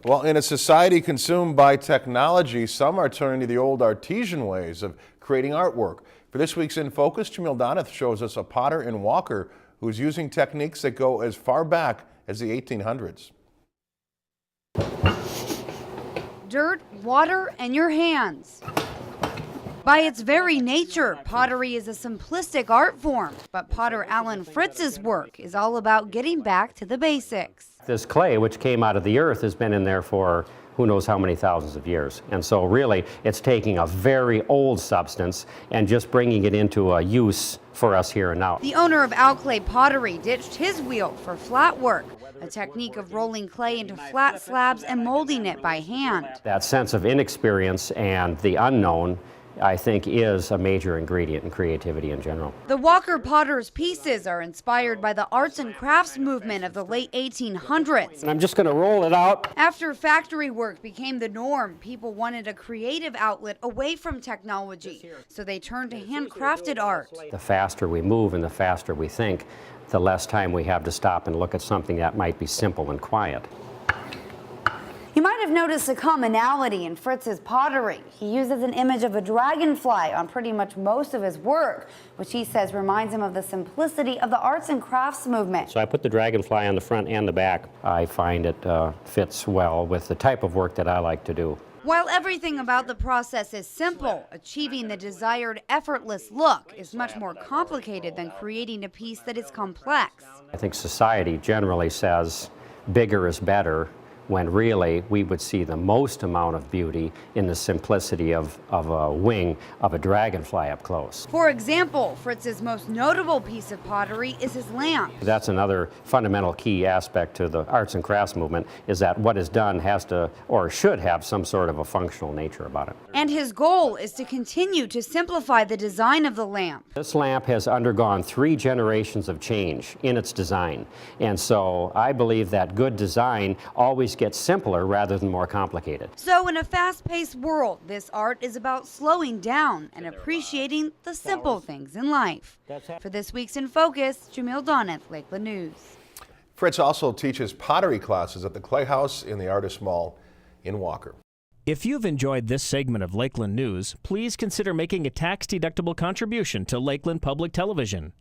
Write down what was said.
Well, in a society consumed by technology, some are turning to the old artesian ways of creating artwork. For this week's In Focus, Jamil Donath shows us a potter in Walker who's using techniques that go as far back as the 1800s. Dirt, water, and your hands. By its very nature, pottery is a simplistic art form, but potter Alan Fritz's work is all about getting back to the basics. This clay, which came out of the earth, has been in there for who knows how many thousands of years. And so really, it's taking a very old substance and just bringing it into a use for us here and now. The owner of Clay Pottery ditched his wheel for flat work, a technique of rolling clay into flat slabs and molding it by hand. That sense of inexperience and the unknown, I think, is a major ingredient in creativity in general. The Walker Potter's pieces are inspired by the arts and crafts movement of the late 1800s. And I'm just going to roll it out. After factory work became the norm, people wanted a creative outlet away from technology, so they turned to handcrafted art. The faster we move and the faster we think, the less time we have to stop and look at something that might be simple and quiet. You might have noticed a commonality in Fritz's pottery. He uses an image of a dragonfly on pretty much most of his work, which he says reminds him of the simplicity of the arts and crafts movement. So I put the dragonfly on the front and the back. I find it fits well with the type of work that I like to do. While everything about the process is simple, achieving the desired effortless look is much more complicated than creating a piece that is complex. I think society generally says bigger is better, when really we would see the most amount of beauty in the simplicity of a wing of a dragonfly up close. For example, Fritz's most notable piece of pottery is his lamp. That's another fundamental key aspect to the arts and crafts movement, is that what is done has to or should have some sort of a functional nature about it. And his goal is to continue to simplify the design of the lamp. This lamp has undergone 3 generations of change in its design, and so I believe that good design always gets simpler rather than more complicated. So in a fast-paced world, this art is about slowing down and appreciating the simple things in life. For this week's In Focus, Jamil Donath, Lakeland News. Fritz also teaches pottery classes at the Clay House in the Artist Mall in Walker. If you've enjoyed this segment of Lakeland News, please consider making a tax-deductible contribution to Lakeland Public Television.